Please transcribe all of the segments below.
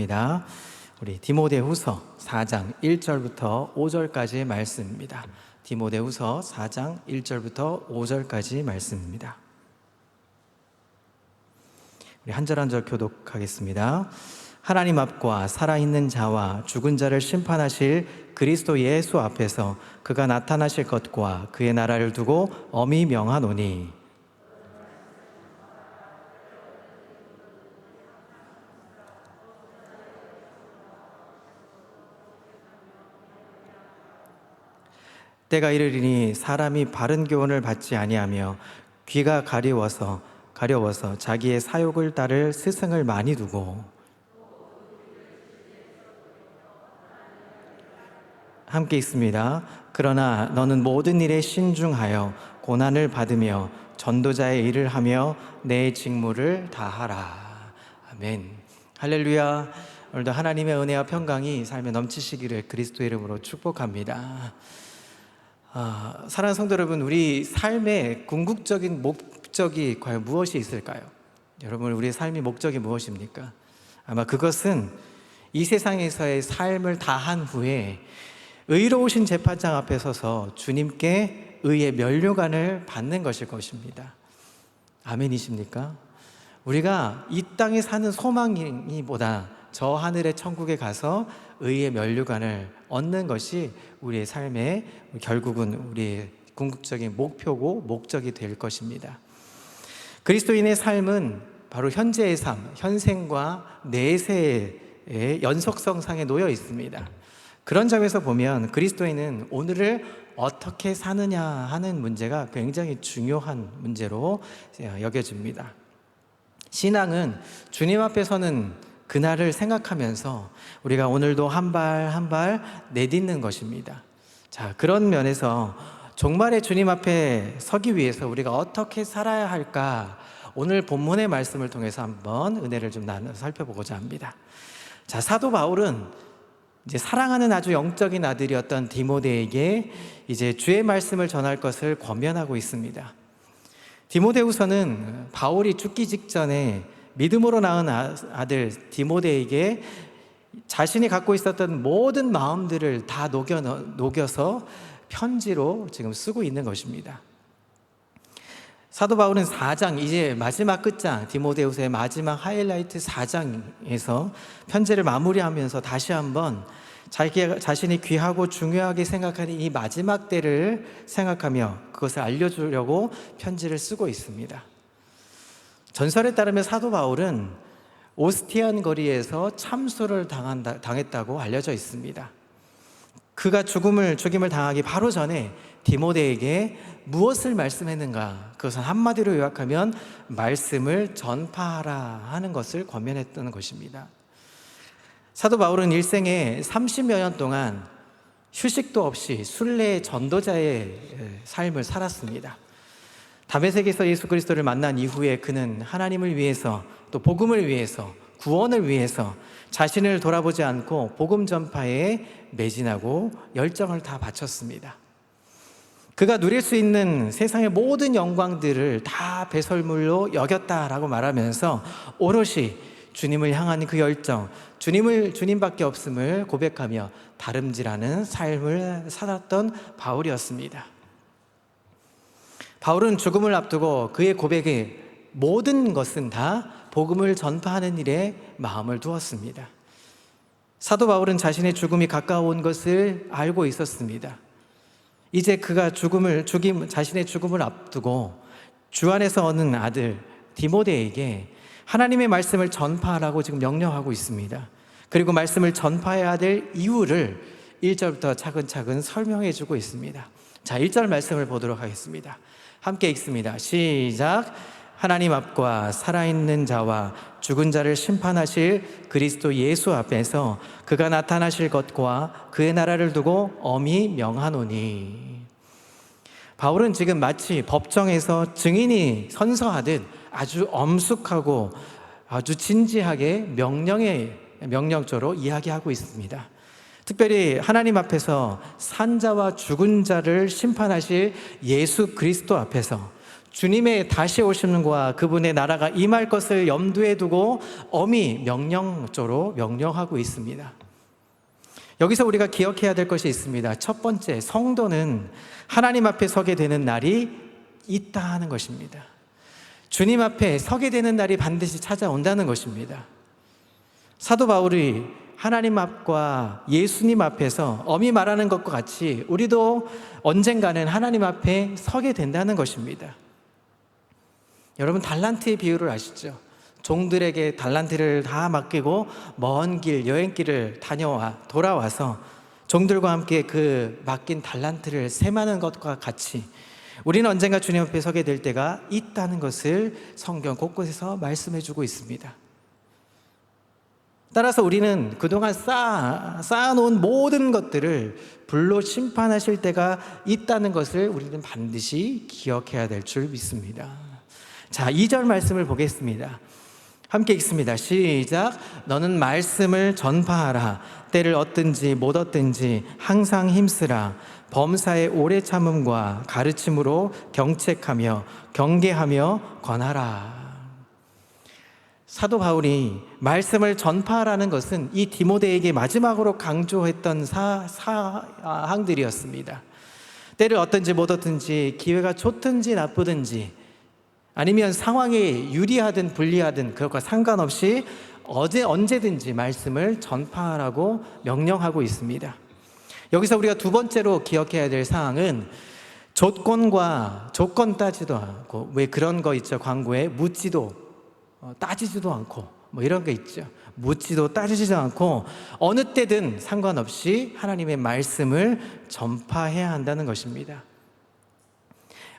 합니다. 우리 디모데후서 4장 1절부터 5절까지의 말씀입니다. 디모데후서 4장 1절부터 5절까지 말씀입니다. 우리 한 절 한 절 교독하겠습니다. 하나님 앞과 살아있는 자와 죽은 자를 심판하실 그리스도 예수 앞에서 그가 나타나실 것과 그의 나라를 두고 엄히 명하노니, 때가 이르리니 사람이 바른 교훈을 받지 아니하며 귀가 가려워서 자기의 사욕을 따를 스승을 많이 두고, 함께 있습니다. 그러나 너는 모든 일에 신중하여 고난을 받으며 전도자의 일을 하며 내 직무를 다하라. 아멘. 할렐루야. 오늘도 하나님의 은혜와 평강이 삶에 넘치시기를 그리스도의 이름으로 축복합니다. 사랑하는 성도 여러분, 우리 삶의 궁극적인 목적이 과연 무엇이 있을까요? 여러분, 우리의 삶의 목적이 무엇입니까? 아마 그것은 이 세상에서의 삶을 다한 후에 의로우신 재판장 앞에 서서 주님께 의의 면류관을 받는 것일 것입니다. 아멘이십니까? 우리가 이 땅에 사는 소망이보다 저 하늘의 천국에 가서 의의 면류관을 얻는 것이 우리의 삶의 결국은 우리의 궁극적인 목표고 목적이 될 것입니다. 그리스도인의 삶은 바로 현재의 삶, 현생과 내세의 연속성상에 놓여 있습니다. 그런 점에서 보면 그리스도인은 오늘을 어떻게 사느냐 하는 문제가 굉장히 중요한 문제로 여겨집니다. 신앙은 주님 앞에 서는 그날을 생각하면서 우리가 오늘도 한 발 한 발 내딛는 것입니다. 자, 그런 면에서 종말의 주님 앞에 서기 위해서 우리가 어떻게 살아야 할까, 오늘 본문의 말씀을 통해서 한번 은혜를 좀 나눠 살펴보고자 합니다. 자, 사도 바울은 이제 사랑하는 아주 영적인 아들이었던 디모데에게 이제 주의 말씀을 전할 것을 권면하고 있습니다. 디모데후서는 바울이 죽기 직전에 믿음으로 낳은 아들 디모데에게 자신이 갖고 있었던 모든 마음들을 다 녹여서 편지로 지금 쓰고 있는 것입니다. 사도 바울은 4장, 이제 마지막 끝장, 디모데후서의 마지막 하이라이트 4장에서 편지를 마무리하면서 다시 한번 자신이 귀하고 중요하게 생각하는 이 마지막 때를 생각하며 그것을 알려주려고 편지를 쓰고 있습니다. 전설에 따르면 사도 바울은 오스티안 거리에서 참수를 당했다고 알려져 있습니다. 그가 죽임을 당하기 바로 전에 디모데에게 무엇을 말씀했는가? 그것은 한마디로 요약하면 말씀을 전파하라 하는 것을 권면했던 것입니다. 사도 바울은 일생에 30여 년 동안 휴식도 없이 순례의 전도자의 삶을 살았습니다. 다메섹에서 예수 그리스도를 만난 이후에 그는 하나님을 위해서, 또 복음을 위해서, 구원을 위해서 자신을 돌아보지 않고 복음 전파에 매진하고 열정을 다 바쳤습니다. 그가 누릴 수 있는 세상의 모든 영광들을 다 배설물로 여겼다라고 말하면서 오롯이 주님을 향한 그 열정, 주님밖에 없음을 고백하며 다름질하는 삶을 살았던 바울이었습니다. 바울은 죽음을 앞두고 그의 고백에 모든 것은 다 복음을 전파하는 일에 마음을 두었습니다. 사도 바울은 자신의 죽음이 가까워온 것을 알고 있었습니다. 이제 그가 자신의 죽음을 앞두고 주 안에서 얻는 아들 디모데에게 하나님의 말씀을 전파하라고 지금 명령하고 있습니다. 그리고 말씀을 전파해야 될 이유를 1절부터 차근차근 설명해 주고 있습니다. 자, 1절 말씀을 보도록 하겠습니다. 함께 읽습니다. 시작. 하나님 앞과 살아있는 자와 죽은 자를 심판하실 그리스도 예수 앞에서 그가 나타나실 것과 그의 나라를 두고 엄히 명하노니. 바울은 지금 마치 법정에서 증인이 선서하듯 아주 엄숙하고 아주 진지하게 명령조로 이야기하고 있습니다. 특별히 하나님 앞에서 산 자와 죽은 자를 심판하실 예수 그리스도 앞에서 주님의 다시 오심과 그분의 나라가 임할 것을 염두에 두고 엄히 명령조로 명령하고 있습니다. 여기서 우리가 기억해야 될 것이 있습니다. 첫 번째, 성도는 하나님 앞에 서게 되는 날이 있다 하는 것입니다. 주님 앞에 서게 되는 날이 반드시 찾아온다는 것입니다. 사도 바울이 하나님 앞과 예수님 앞에서 엄히 말하는 것과 같이 우리도 언젠가는 하나님 앞에 서게 된다는 것입니다. 여러분, 달란트의 비유를 아시죠? 종들에게 달란트를 다 맡기고 먼 길, 여행길을 돌아와서 종들과 함께 그 맡긴 달란트를 셈하는 것과 같이 우리는 언젠가 주님 앞에 서게 될 때가 있다는 것을 성경 곳곳에서 말씀해 주고 있습니다. 따라서 우리는 그동안 쌓아놓은 모든 것들을 불로 심판하실 때가 있다는 것을 우리는 반드시 기억해야 될 줄 믿습니다. 자, 2절 말씀을 보겠습니다. 함께 읽습니다. 시작. 너는 말씀을 전파하라. 때를 얻든지 못 얻든지 항상 힘쓰라. 범사의 오래 참음과 가르침으로 경책하며 경계하며 권하라. 사도 바울이 말씀을 전파하라는 것은 이 디모데에게 마지막으로 강조했던 사항들이었습니다. 때를 얻든지 못 얻든지, 기회가 좋든지 나쁘든지, 아니면 상황이 유리하든 불리하든 그것과 상관없이 언제든지 말씀을 전파하라고 명령하고 있습니다. 여기서 우리가 두 번째로 기억해야 될 사항은 조건과 조건 따지도 않고, 왜 그런 거 있죠? 광고에 묻지도 따지지도 않고 이런 거 있죠. 묻지도 따지지도 않고 어느 때든 상관없이 하나님의 말씀을 전파해야 한다는 것입니다.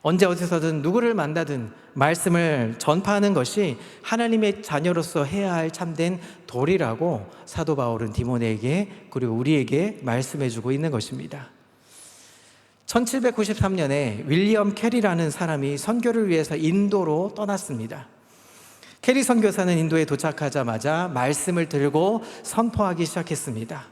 언제 어디서든 누구를 만나든 말씀을 전파하는 것이 하나님의 자녀로서 해야 할 참된 도리라고 사도 바울은 디모데에게 그리고 우리에게 말씀해 주고 있는 것입니다. 1793년에 윌리엄 캐리라는 사람이 선교를 위해서 인도로 떠났습니다. 캐리 선교사는 인도에 도착하자마자 말씀을 들고 선포하기 시작했습니다.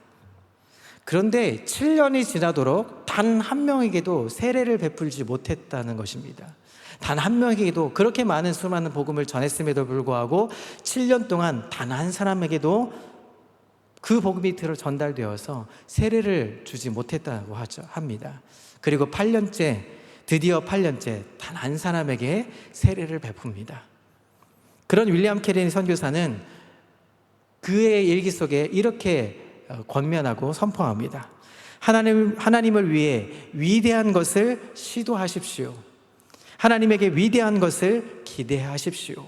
그런데 7년이 지나도록 단 한 명에게도 세례를 베풀지 못했다는 것입니다. 단 한 명에게도 그렇게 수많은 복음을 전했음에도 불구하고 7년 동안 단 한 사람에게도 그 복음이 전달되어서 세례를 주지 못했다고 합니다. 그리고 드디어 8년째 단 한 사람에게 세례를 베풉니다. 그런 윌리엄 캐리 선교사는 그의 일기 속에 이렇게 권면하고 선포합니다. 하나님을 위해 위대한 것을 시도하십시오. 하나님에게 위대한 것을 기대하십시오.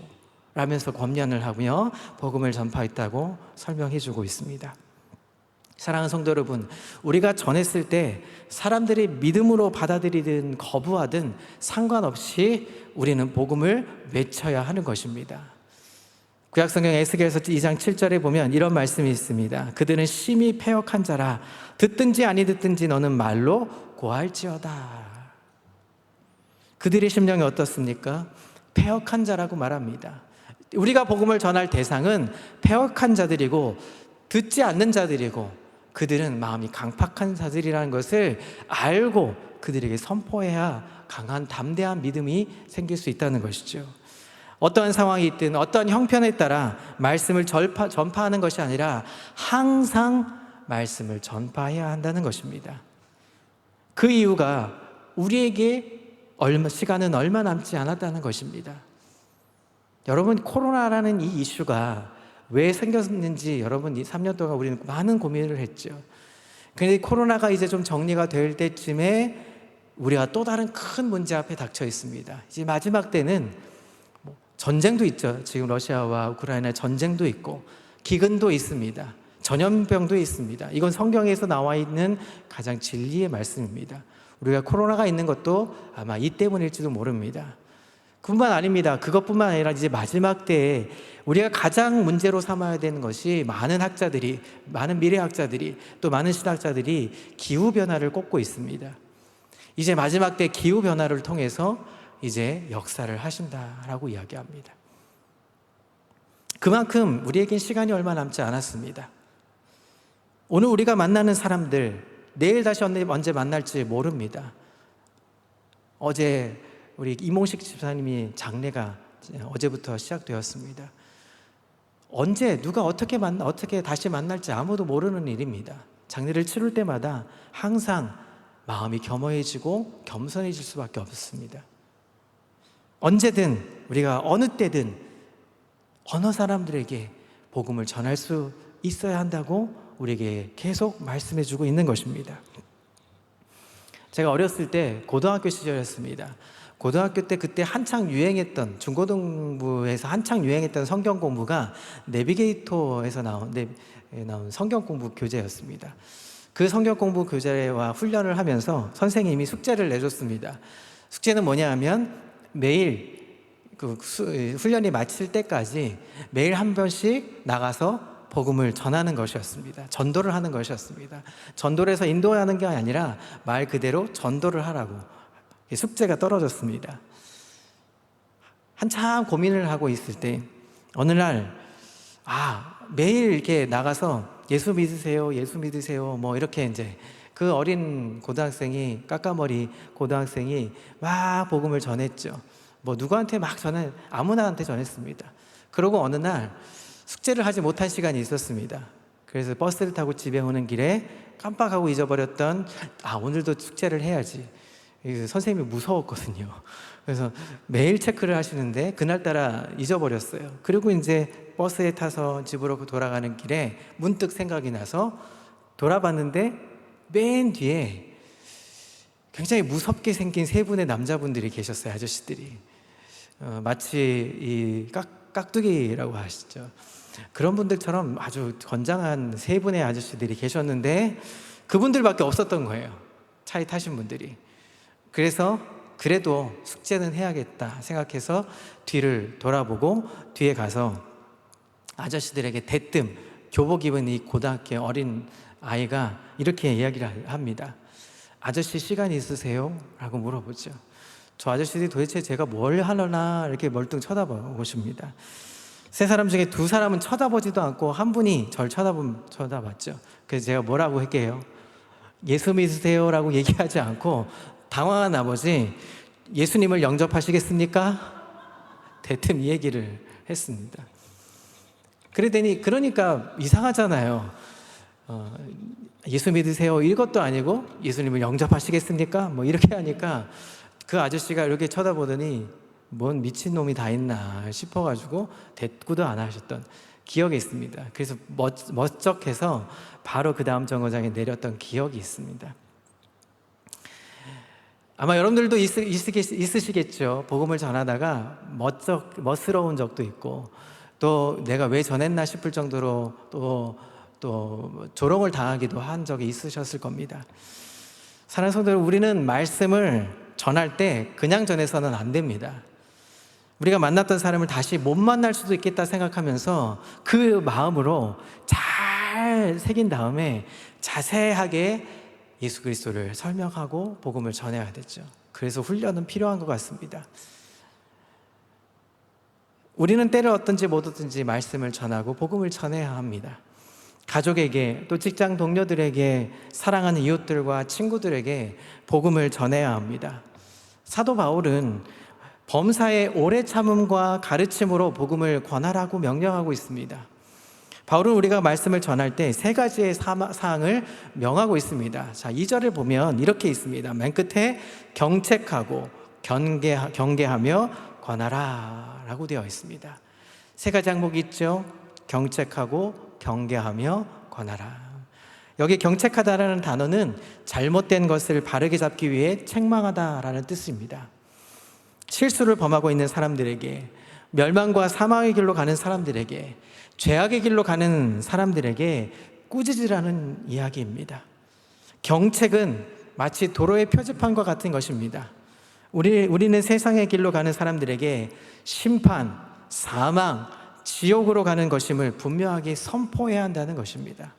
라면서 권면을 하며 복음을 전파했다고 설명해 주고 있습니다. 사랑하는 성도 여러분, 우리가 전했을 때 사람들이 믿음으로 받아들이든 거부하든 상관없이 우리는 복음을 외쳐야 하는 것입니다. 구약성경 에스겔서 2장 7절에 보면 이런 말씀이 있습니다. 그들은 심히 패역한 자라. 듣든지 아니 듣든지 너는 말로 고할지어다. 그들의 심령이 어떻습니까? 패역한 자라고 말합니다. 우리가 복음을 전할 대상은 패역한 자들이고 듣지 않는 자들이고 그들은 마음이 강팍한 자들이라는 것을 알고 그들에게 선포해야 강한 담대한 믿음이 생길 수 있다는 것이죠. 어떠한 상황이 있든 어떠한 형편에 따라 말씀을 전파하는 것이 아니라 항상 말씀을 전파해야 한다는 것입니다. 그 이유가 우리에게 시간은 얼마 남지 않았다는 것입니다. 여러분, 코로나라는 이 이슈가 왜 생겼는지 여러분 이 3년 동안 우리는 많은 고민을 했죠. 그런데 코로나가 이제 좀 정리가 될 때쯤에 우리가 또 다른 큰 문제 앞에 닥쳐 있습니다. 이제 마지막 때는 전쟁도 있죠. 지금 러시아와 우크라이나 전쟁도 있고 기근도 있습니다. 전염병도 있습니다. 이건 성경에서 나와 있는 가장 진리의 말씀입니다. 우리가 코로나가 있는 것도 아마 이 때문일지도 모릅니다. 그뿐만 아닙니다. 그것뿐만 아니라 이제 마지막 때에 우리가 가장 문제로 삼아야 되는 것이 많은 미래학자들이 또 많은 신학자들이 기후변화를 꼽고 있습니다. 이제 마지막 때 기후변화를 통해서 이제 역사를 하신다라고 이야기합니다. 그만큼 우리에겐 시간이 얼마 남지 않았습니다. 오늘 우리가 만나는 사람들 내일 다시 언제 만날지 모릅니다. 어제 우리 이몽식 집사님이 장례가 어제부터 시작되었습니다. 언제 누가 어떻게 다시 만날지 아무도 모르는 일입니다. 장례를 치를 때마다 항상 마음이 겸허해지고 겸손해질 수밖에 없습니다. 언제든 우리가 어느 때든 어느 사람들에게 복음을 전할 수 있어야 한다고 우리에게 계속 말씀해주고 있는 것입니다. 제가 어렸을 때 고등학교 시절이었습니다. 고등학교 때 그때 한창 유행했던, 중고등부에서 한창 유행했던 성경 공부가 내비게이터에서 나온 성경 공부 교재였습니다. 그 성경 공부 교재와 훈련을 하면서 선생님이 숙제를 내줬습니다. 숙제는 뭐냐 하면 매일 훈련이 마칠 때까지 매일 한 번씩 나가서 복음을 전하는 것이었습니다. 전도를 하는 것이었습니다. 전도를 해서 인도하는 게 아니라 말 그대로 전도를 하라고 숙제가 떨어졌습니다. 한참 고민을 하고 있을 때 어느 날 매일 이렇게 나가서 예수 믿으세요, 예수 믿으세요, 뭐 이렇게 이제 그 어린 고등학생이, 까까머리 고등학생이 막 복음을 전했죠. 뭐 누구한테 막 아무나한테 전했습니다. 그러고 어느 날 숙제를 하지 못한 시간이 있었습니다. 그래서 버스를 타고 집에 오는 길에 깜빡하고 잊어버렸던 오늘도 숙제를 해야지. 선생님이 무서웠거든요. 그래서 매일 체크를 하시는데 그날따라 잊어버렸어요. 그리고 이제 버스에 타서 집으로 돌아가는 길에 문득 생각이 나서 돌아봤는데 맨 뒤에 굉장히 무섭게 생긴 세 분의 남자분들이 계셨어요. 아저씨들이. 마치 이 깍두기라고 하시죠. 그런 분들처럼 아주 건장한 세 분의 아저씨들이 계셨는데 그분들밖에 없었던 거예요. 차에 타신 분들이. 그래서 그래도 숙제는 해야겠다 생각해서 뒤를 돌아보고 뒤에 가서 아저씨들에게 대뜸 교복 입은 이 고등학교 어린 아이가 이렇게 이야기를 합니다. 아저씨 시간 있으세요? 라고 물어보죠. 저 아저씨들이 도대체 제가 뭘 하려나 이렇게 멀뚱 쳐다보십니다. 세 사람 중에 두 사람은 쳐다보지도 않고 한 분이 절 쳐다봤죠. 그래서 제가 뭐라고 할게요? 예수 믿으세요? 라고 얘기하지 않고 당황한 나머지 예수님을 영접하시겠습니까? 대뜸 이 얘기를 했습니다. 그러니까 이상하잖아요. 예수 믿으세요? 이것도 아니고 예수님을 영접하시겠습니까? 뭐 이렇게 하니까 그 아저씨가 이렇게 쳐다보더니 뭔 미친놈이 다 있나 싶어가지고 대꾸도 안 하셨던 기억이 있습니다. 그래서 멋쩍해서 바로 그 다음 정거장에 내렸던 기억이 있습니다. 아마 여러분들도 있으시겠죠. 복음을 전하다가 멋스러운 적도 있고 또 내가 왜 전했나 싶을 정도로 또 조롱을 당하기도 한 적이 있으셨을 겁니다. 사랑하는 성도들, 우리는 말씀을 전할 때 그냥 전해서는 안 됩니다. 우리가 만났던 사람을 다시 못 만날 수도 있겠다 생각하면서 그 마음으로 잘 새긴 다음에 자세하게 예수 그리스도를 설명하고 복음을 전해야 되죠. 그래서 훈련은 필요한 것 같습니다. 우리는 때를 얻든지 못 얻든지 말씀을 전하고 복음을 전해야 합니다. 가족에게, 또 직장 동료들에게, 사랑하는 이웃들과 친구들에게 복음을 전해야 합니다. 사도 바울은 범사의 오래 참음과 가르침으로 복음을 권하라고 명령하고 있습니다. 바울은 우리가 말씀을 전할 때 세 가지의 사항을 명하고 있습니다. 자, 2절을 보면 이렇게 있습니다. 맨 끝에 경책하고 경계하며 권하라 라고 되어 있습니다. 세 가지 항목이 있죠. 경책하고 경계하며 권하라. 여기 경책하다라는 단어는 잘못된 것을 바르게 잡기 위해 책망하다라는 뜻입니다. 실수를 범하고 있는 사람들에게, 멸망과 사망의 길로 가는 사람들에게, 죄악의 길로 가는 사람들에게 꾸짖으라는 이야기입니다. 경책은 마치 도로의 표지판과 같은 것입니다. 우리는 세상의 길로 가는 사람들에게 심판, 사망, 지옥으로 가는 것임을 분명하게 선포해야 한다는 것입니다.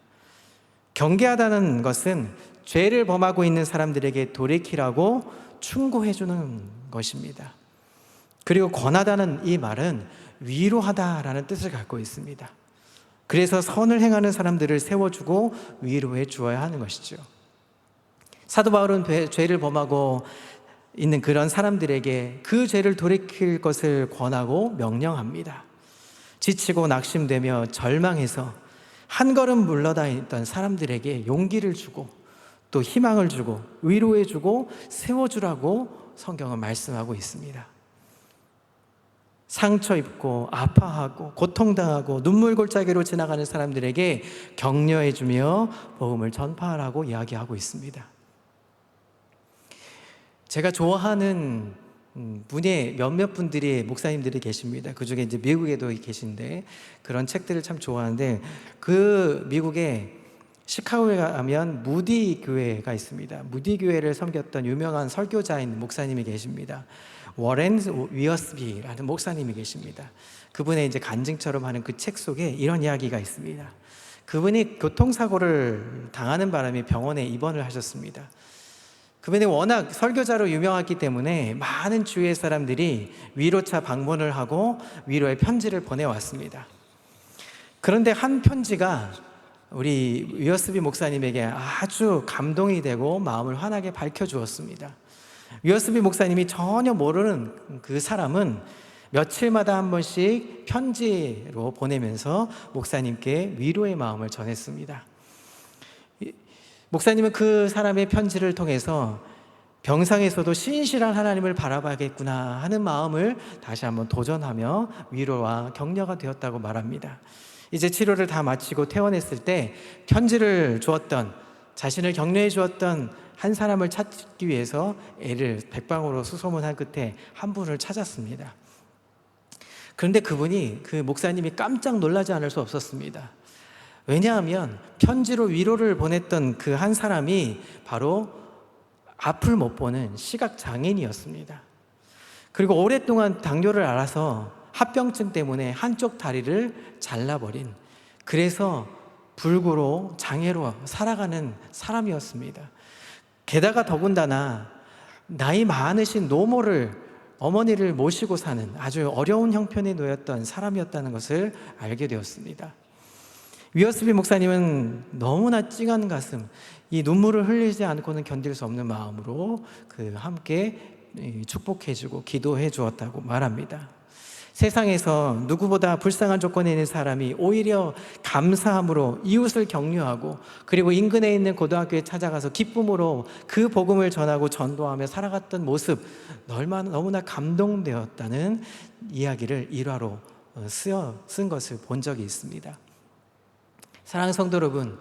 경계하다는 것은 죄를 범하고 있는 사람들에게 돌이키라고 충고해 주는 것입니다. 그리고 권하다는 이 말은 위로하다라는 뜻을 갖고 있습니다. 그래서 선을 행하는 사람들을 세워주고 위로해 주어야 하는 것이죠. 사도 바울은 죄를 범하고 있는 그런 사람들에게 그 죄를 돌이킬 것을 권하고 명령합니다. 지치고 낙심되며 절망해서 한 걸음 물러다 있던 사람들에게 용기를 주고 또 희망을 주고 위로해주고 세워주라고 성경은 말씀하고 있습니다. 상처 입고 아파하고 고통당하고 눈물 골짜기로 지나가는 사람들에게 격려해주며 복음을 전파하라고 이야기하고 있습니다. 제가 좋아하는 분의 몇몇 분들이 목사님들이 계십니다. 그 중에 이제 미국에도 계신데 그런 책들을 참 좋아하는데 그 미국에 시카고에 가면 무디 교회가 있습니다. 무디 교회를 섬겼던 유명한 설교자인 목사님이 계십니다. 워렌 위어스비라는 목사님이 계십니다. 그분의 이제 간증처럼 하는 그 책 속에 이런 이야기가 있습니다. 그분이 교통사고를 당하는 바람에 병원에 입원을 하셨습니다. 그분이 워낙 설교자로 유명했기 때문에 많은 주위의 사람들이 위로차 방문을 하고 위로의 편지를 보내왔습니다. 그런데 한 편지가 우리 위어스비 목사님에게 아주 감동이 되고 마음을 환하게 밝혀주었습니다. 위어스비 목사님이 전혀 모르는 그 사람은 며칠마다 한 번씩 편지로 보내면서 목사님께 위로의 마음을 전했습니다. 목사님은 그 사람의 편지를 통해서 병상에서도 신실한 하나님을 바라봐야겠구나 하는 마음을 다시 한번 도전하며 위로와 격려가 되었다고 말합니다. 이제 치료를 다 마치고 퇴원했을 때 편지를 주었던, 자신을 격려해 주었던 한 사람을 찾기 위해서 애를 백방으로 수소문한 끝에 한 분을 찾았습니다. 그런데 그분이, 그 목사님이 깜짝 놀라지 않을 수 없었습니다. 왜냐하면 편지로 위로를 보냈던 그 한 사람이 바로 앞을 못 보는 시각장애인이었습니다. 그리고 오랫동안 당뇨를 앓아서 합병증 때문에 한쪽 다리를 잘라버린, 그래서 불구로 장애로 살아가는 사람이었습니다. 게다가 더군다나 나이 많으신 노모를, 어머니를 모시고 사는 아주 어려운 형편에 놓였던 사람이었다는 것을 알게 되었습니다. 위어스비 목사님은 너무나 찡한 가슴, 이 눈물을 흘리지 않고는 견딜 수 없는 마음으로 함께 축복해주고 기도해 주었다고 말합니다. 세상에서 누구보다 불쌍한 조건에 있는 사람이 오히려 감사함으로 이웃을 격려하고 그리고 인근에 있는 고등학교에 찾아가서 기쁨으로 그 복음을 전하고 전도하며 살아갔던 모습, 너무나 감동되었다는 이야기를 일화로 쓴 것을 본 적이 있습니다. 사랑하는 성도 여러분,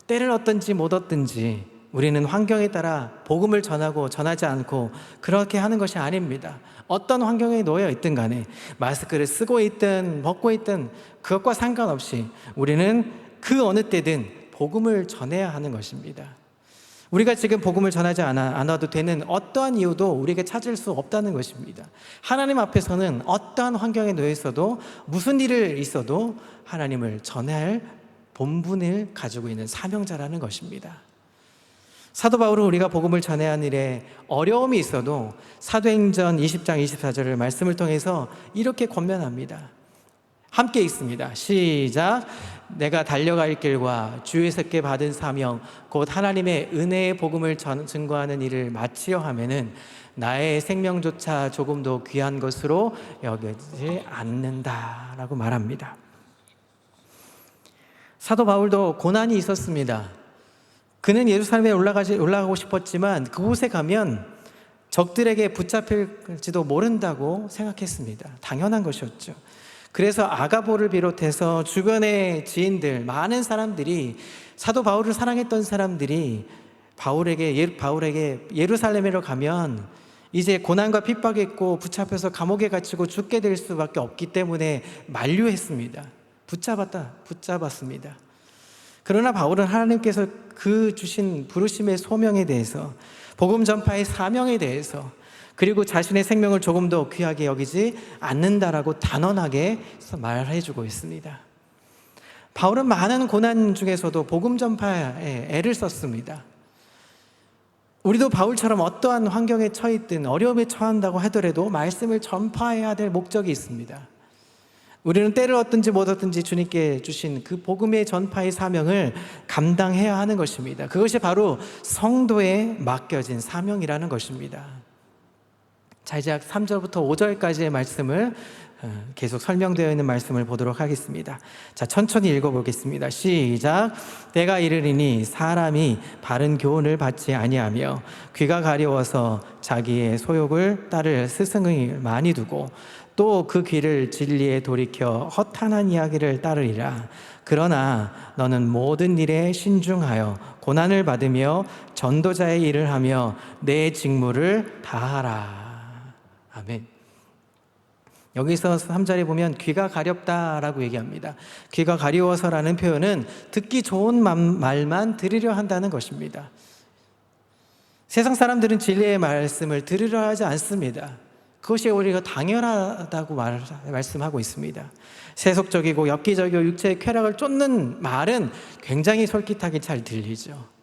때를 얻든지 못 얻든지 우리는 환경에 따라 복음을 전하고 전하지 않고 그렇게 하는 것이 아닙니다. 어떤 환경에 놓여 있든 간에, 마스크를 쓰고 있든 벗고 있든 그것과 상관없이 우리는 그 어느 때든 복음을 전해야 하는 것입니다. 우리가 지금 복음을 전하지 않아도 되는 어떠한 이유도 우리에게 찾을 수 없다는 것입니다. 하나님 앞에서는 어떠한 환경에 놓여 있어도, 무슨 일을 있어도 하나님을 전할 본분을 가지고 있는 사명자라는 것입니다. 사도 바울은 우리가 복음을 전해야 하는 일에 어려움이 있어도 사도행전 20장 24절을 말씀을 통해서 이렇게 권면합니다. 함께 읽습니다. 시작. 내가 달려갈 길과 주에서께 받은 사명 곧 하나님의 은혜의 복음을 증거하는 일을 마치려 하면은 나의 생명조차 조금도 귀한 것으로 여기지 않는다라고 말합니다. 사도 바울도 고난이 있었습니다. 그는 예루살렘에 올라가고 싶었지만 그곳에 가면 적들에게 붙잡힐지도 모른다고 생각했습니다. 당연한 것이었죠. 그래서 아가보를 비롯해서 주변의 지인들, 많은 사람들이, 사도 바울을 사랑했던 사람들이 바울에게 예루살렘으로 가면 이제 고난과 핍박이 있고 붙잡혀서 감옥에 갇히고 죽게 될 수밖에 없기 때문에 만류했습니다. 붙잡았습니다. 그러나 바울은 하나님께서 그 주신 부르심의 소명에 대해서, 복음 전파의 사명에 대해서, 그리고 자신의 생명을 조금도 귀하게 여기지 않는다라고 단언하게 말해주고 있습니다. 바울은 많은 고난 중에서도 복음 전파에 애를 썼습니다. 우리도 바울처럼 어떠한 환경에 처했든 어려움에 처한다고 하더라도 말씀을 전파해야 될 목적이 있습니다. 우리는 때를 얻든지 못 얻든지 주님께 주신 그 복음의 전파의 사명을 감당해야 하는 것입니다. 그것이 바로 성도에 맡겨진 사명이라는 것입니다. 자, 이제 3절부터 5절까지의 말씀을 계속 설명되어 있는 말씀을 보도록 하겠습니다. 자, 천천히 읽어보겠습니다. 시작. 때가 이르리니 사람이 바른 교훈을 받지 아니하며 귀가 가려워서 자기의 소욕을 따를 스승을 많이 두고 또 그 귀를 진리에 돌이켜 허탄한 이야기를 따르리라. 그러나 너는 모든 일에 신중하여 고난을 받으며 전도자의 일을 하며 내 직무를 다하라. 아멘. 여기서 3절에 보면 귀가 가렵다라고 얘기합니다. 귀가 가려워서라는 표현은 듣기 좋은 말만 들으려 한다는 것입니다. 세상 사람들은 진리의 말씀을 들으려 하지 않습니다. 그것이 우리가 당연하다고 말씀하고 있습니다. 세속적이고 엽기적이고 육체의 쾌락을 쫓는 말은 굉장히 솔깃하게 잘 들리죠.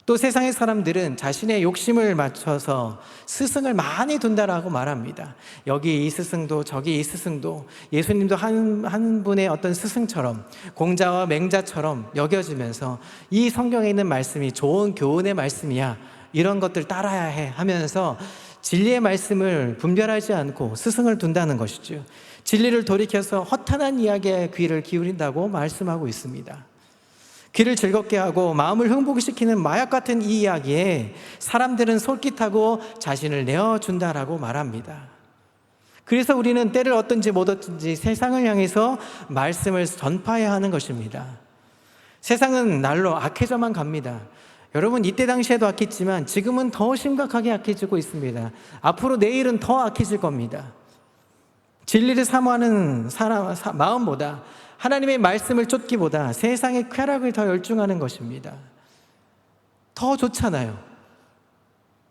또 세상의 사람들은 자신의 욕심을 맞춰서 스승을 많이 둔다라고 말합니다. 여기 이 스승도 저기 이 스승도, 예수님도 한 분의 어떤 스승처럼, 공자와 맹자처럼 여겨지면서 이 성경에 있는 말씀이 좋은 교훈의 말씀이야, 이런 것들 따라야 해 하면서 진리의 말씀을 분별하지 않고 스승을 둔다는 것이죠. 진리를 돌이켜서 허탄한 이야기에 귀를 기울인다고 말씀하고 있습니다. 귀를 즐겁게 하고 마음을 흥분시키는 마약 같은 이 이야기에 사람들은 솔깃하고 자신을 내어준다라고 말합니다. 그래서 우리는 때를 얻든지 못 얻든지 세상을 향해서 말씀을 전파해야 하는 것입니다. 세상은 날로 악해져만 갑니다. 여러분, 이때 당시에도 악했지만 지금은 더 심각하게 악해지고 있습니다. 앞으로 내일은 더 악해질 겁니다. 진리를 사모하는 마음보다, 하나님의 말씀을 쫓기보다 세상의 쾌락을 더 열중하는 것입니다. 더 좋잖아요.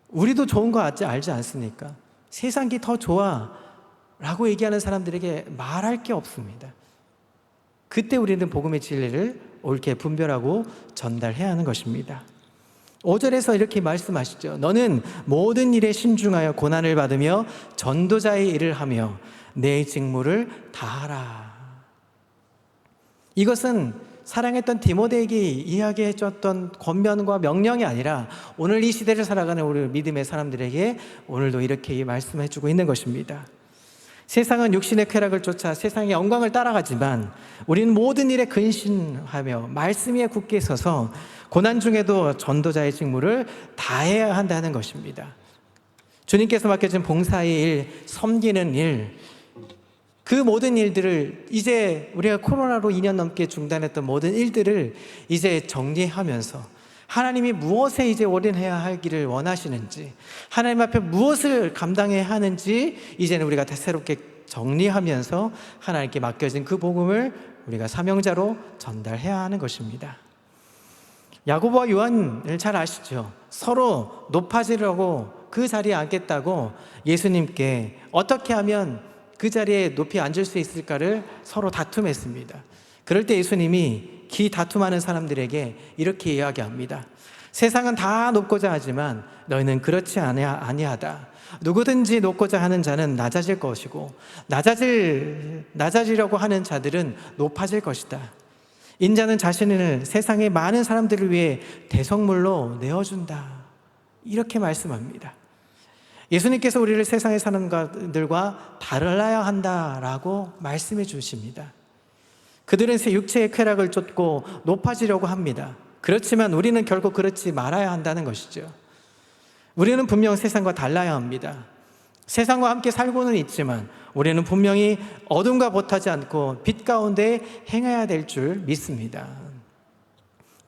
우리도 좋은 거 알지 않습니까? 세상이 더 좋아 라고 얘기하는 사람들에게 말할 게 없습니다. 그때 우리는 복음의 진리를 옳게 분별하고 전달해야 하는 것입니다. 5절에서 이렇게 말씀하시죠. 너는 모든 일에 신중하여 고난을 받으며 전도자의 일을 하며 내 직무를 다하라. 이것은 사랑했던 디모데에게 이야기해줬던 권면과 명령이 아니라 오늘 이 시대를 살아가는 우리 믿음의 사람들에게 오늘도 이렇게 말씀해주고 있는 것입니다. 세상은 육신의 쾌락을 쫓아 세상의 영광을 따라가지만 우리는 모든 일에 근신하며 말씀 위에 굳게 서서 고난 중에도 전도자의 직무를 다해야 한다는 것입니다. 주님께서 맡겨진 봉사의 일, 섬기는 일, 그 모든 일들을 이제 우리가 코로나로 2년 넘게 중단했던 모든 일들을 이제 정리하면서 하나님이 무엇에 이제 올인해야 하기를 원하시는지, 하나님 앞에 무엇을 감당해야 하는지 이제는 우리가 다 새롭게 정리하면서 하나님께 맡겨진 그 복음을 우리가 사명자로 전달해야 하는 것입니다. 야고보와 요한을 잘 아시죠? 서로 높아지려고 그 자리에 앉겠다고 예수님께 어떻게 하면 그 자리에 높이 앉을 수 있을까를 서로 다툼했습니다. 그럴 때 예수님이 기 다툼하는 사람들에게 이렇게 이야기합니다. 세상은 다 높고자 하지만 너희는 그렇지 아니하다. 누구든지 높고자 하는 자는 낮아질 것이고 낮아지려고 하는 자들은 높아질 것이다. 인자는 자신을 세상의 많은 사람들을 위해 대성물로 내어준다. 이렇게 말씀합니다. 예수님께서 우리를 세상의 사람들과 달라야 한다라고 말씀해 주십니다. 그들은 육체의 쾌락을 쫓고 높아지려고 합니다. 그렇지만 우리는 결코 그렇지 말아야 한다는 것이죠. 우리는 분명 세상과 달라야 합니다. 세상과 함께 살고는 있지만 우리는 분명히 어둠과 못하지 않고 빛 가운데 행해야 될 줄 믿습니다.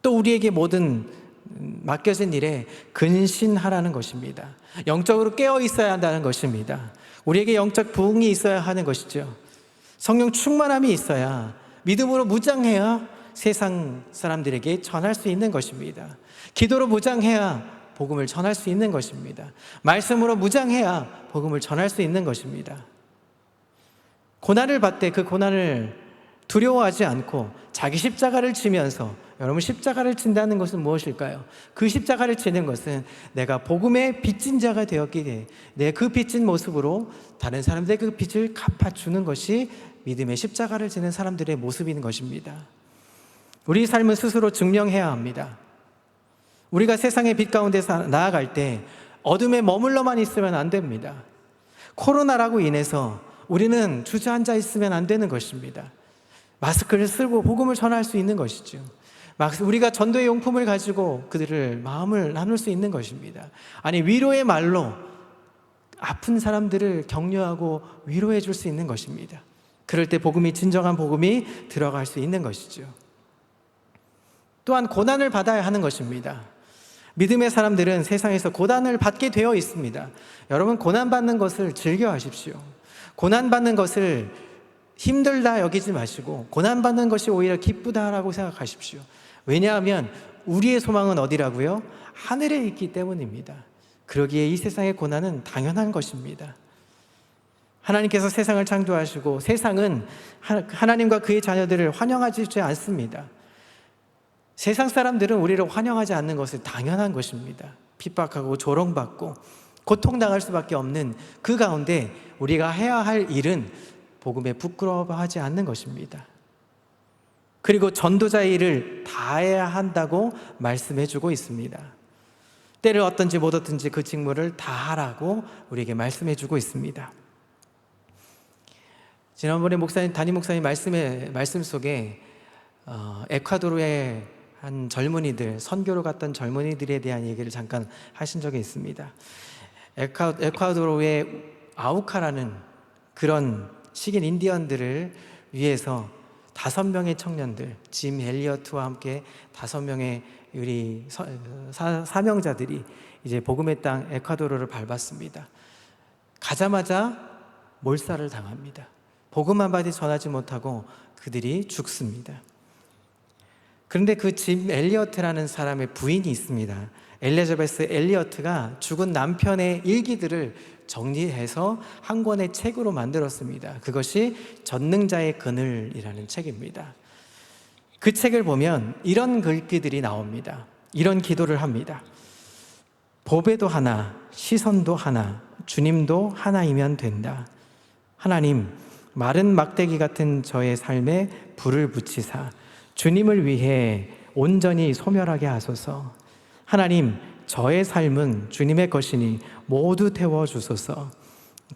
또 우리에게 모든 맡겨진 일에 근신하라는 것입니다. 영적으로 깨어 있어야 한다는 것입니다. 우리에게 영적 부흥이 있어야 하는 것이죠. 성령 충만함이 있어야, 믿음으로 무장해야 세상 사람들에게 전할 수 있는 것입니다. 기도로 무장해야 복음을 전할 수 있는 것입니다. 말씀으로 무장해야 복음을 전할 수 있는 것입니다. 고난을 받되 그 고난을 두려워하지 않고 자기 십자가를 지면서, 여러분, 십자가를 진다는 것은 무엇일까요? 그 십자가를 지는 것은 내가 복음의 빚진 자가 되었기에 내 그 빚진 모습으로 다른 사람들의 그 빚을 갚아주는 것이 믿음의 십자가를 지는 사람들의 모습인 것입니다. 우리 삶은 스스로 증명해야 합니다. 우리가 세상의 빛 가운데 나아갈 때 어둠에 머물러만 있으면 안 됩니다. 코로나라고 인해서 우리는 주저앉아 있으면 안 되는 것입니다. 마스크를 쓰고 복음을 전할 수 있는 것이죠. 우리가 전도의 용품을 가지고 그들을 마음을 나눌 수 있는 것입니다. 아니, 위로의 말로 아픈 사람들을 격려하고 위로해 줄 수 있는 것입니다. 그럴 때 복음이, 진정한 복음이 들어갈 수 있는 것이죠. 또한 고난을 받아야 하는 것입니다. 믿음의 사람들은 세상에서 고난을 받게 되어 있습니다. 여러분, 고난받는 것을 즐겨하십시오. 고난받는 것을 힘들다 여기지 마시고 고난받는 것이 오히려 기쁘다라고 생각하십시오. 왜냐하면 우리의 소망은 어디라고요? 하늘에 있기 때문입니다. 그러기에 이 세상의 고난은 당연한 것입니다. 하나님께서 세상을 창조하시고 세상은 하나님과 그의 자녀들을 환영하지 않습니다. 세상 사람들은 우리를 환영하지 않는 것은 당연한 것입니다. 핍박하고 조롱받고 고통당할 수밖에 없는 그 가운데 우리가 해야 할 일은 복음에 부끄러워하지 않는 것입니다. 그리고 전도자의 일을 다해야 한다고 말씀해주고 있습니다. 때를 얻든지 못 얻든지 그 직무를 다하라고 우리에게 말씀해주고 있습니다. 지난번에 담임 목사님 말씀 속에 에콰도르의 한 젊은이들, 선교로 갔던 젊은이들에 대한 얘기를 잠깐 하신 적이 있습니다. 에콰도르의 아우카라는 그런 식인 인디언들을 위해서 5명의 청년들, 짐 엘리어트와 함께 5명의 우리 사명자들이 이제 복음의 땅 에콰도르를 밟았습니다. 가자마자 몰살을 당합니다. 복음 한마디 전하지 못하고 그들이 죽습니다. 그런데 그 짐 엘리어트라는 사람의 부인이 있습니다. 엘리자베스 엘리어트가 죽은 남편의 일기들을 정리해서 한 권의 책으로 만들었습니다. 그것이 전능자의 그늘이라는 책입니다. 그 책을 보면 이런 글귀들이 나옵니다. 이런 기도를 합니다. 보배도 하나, 시선도 하나, 주님도 하나이면 된다. 하나님, 마른 막대기 같은 저의 삶에 불을 붙이사 주님을 위해 온전히 소멸하게 하소서. 하나님, 저의 삶은 주님의 것이니 모두 태워주소서.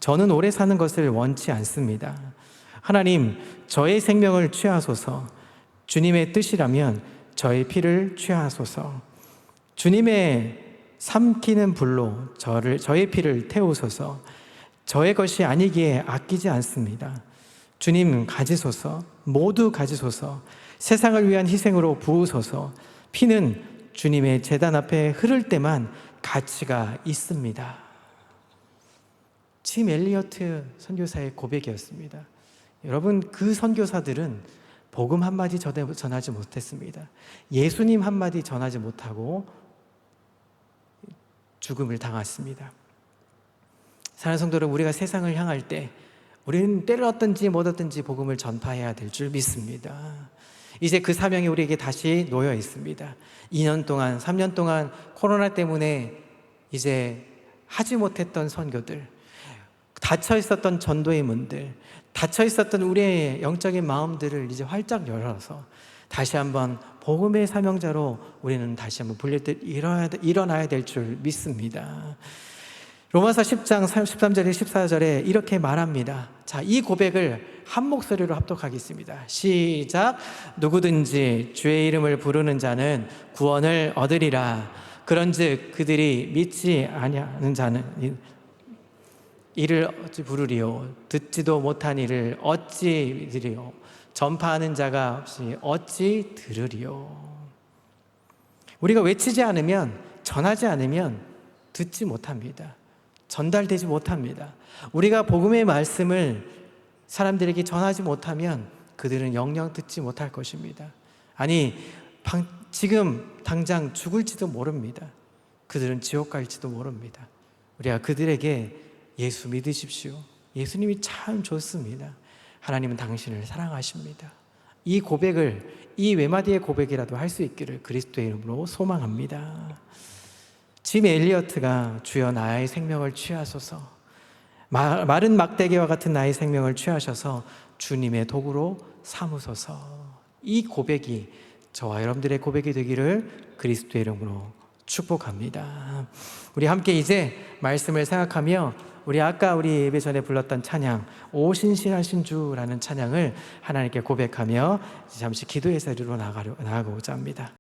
저는 오래 사는 것을 원치 않습니다. 하나님, 저의 생명을 취하소서. 주님의 뜻이라면 저의 피를 취하소서. 주님의 삼키는 불로 저의 피를 태우소서. 저의 것이 아니기에 아끼지 않습니다. 주님 가지소서. 모두 가지소서. 세상을 위한 희생으로 부으소서. 피는 주님의 제단 앞에 흐를 때만 가치가 있습니다. 짐 엘리어트 선교사의 고백이었습니다. 여러분, 그 선교사들은 복음 한마디 전하지 못했습니다. 예수님 한마디 전하지 못하고 죽음을 당했습니다. 사랑하는 성도들, 우리가 세상을 향할 때 우리는 때를 얻든지 못 얻든지 복음을 전파해야 될 줄 믿습니다. 이제 그 사명이 우리에게 다시 놓여 있습니다. 2년 동안, 3년 동안 코로나 때문에 이제 하지 못했던 선교들, 닫혀 있었던 전도의 문들, 닫혀 있었던 우리의 영적인 마음들을 이제 활짝 열어서 다시 한번 복음의 사명자로 우리는 다시 한번 일어나야 될 줄 믿습니다. 로마서 10장 13절에 14절에 이렇게 말합니다. 자, 이 고백을 한 목소리로 합독하겠습니다. 시작. 누구든지 주의 이름을 부르는 자는 구원을 얻으리라. 그런즉 그들이 믿지 아니하는 자는 이를 어찌 부르리요. 듣지도 못한 이를 어찌 믿으리요. 전파하는 자가 없이 어찌 들으리요. 우리가 외치지 않으면, 전하지 않으면 듣지 못합니다. 전달되지 못합니다. 우리가 복음의 말씀을 사람들에게 전하지 못하면 그들은 영영 듣지 못할 것입니다. 아니, 지금 당장 죽을지도 모릅니다. 그들은 지옥 갈지도 모릅니다. 우리가 그들에게 예수 믿으십시오. 예수님이 참 좋습니다. 하나님은 당신을 사랑하십니다. 이 고백을, 이 외마디의 고백이라도 할 수 있기를 그리스도의 이름으로 소망합니다. 짐 엘리어트가 주여 나의 생명을 취하소서, 마른 막대기와 같은 나의 생명을 취하셔서 주님의 도구로 삼으소서. 이 고백이 저와 여러분들의 고백이 되기를 그리스도의 이름으로 축복합니다. 우리 함께 이제 말씀을 생각하며 우리 예배 전에 불렀던 찬양 오신신하신 주라는 찬양을 하나님께 고백하며 잠시 기도의 자리로 나가고자 합니다.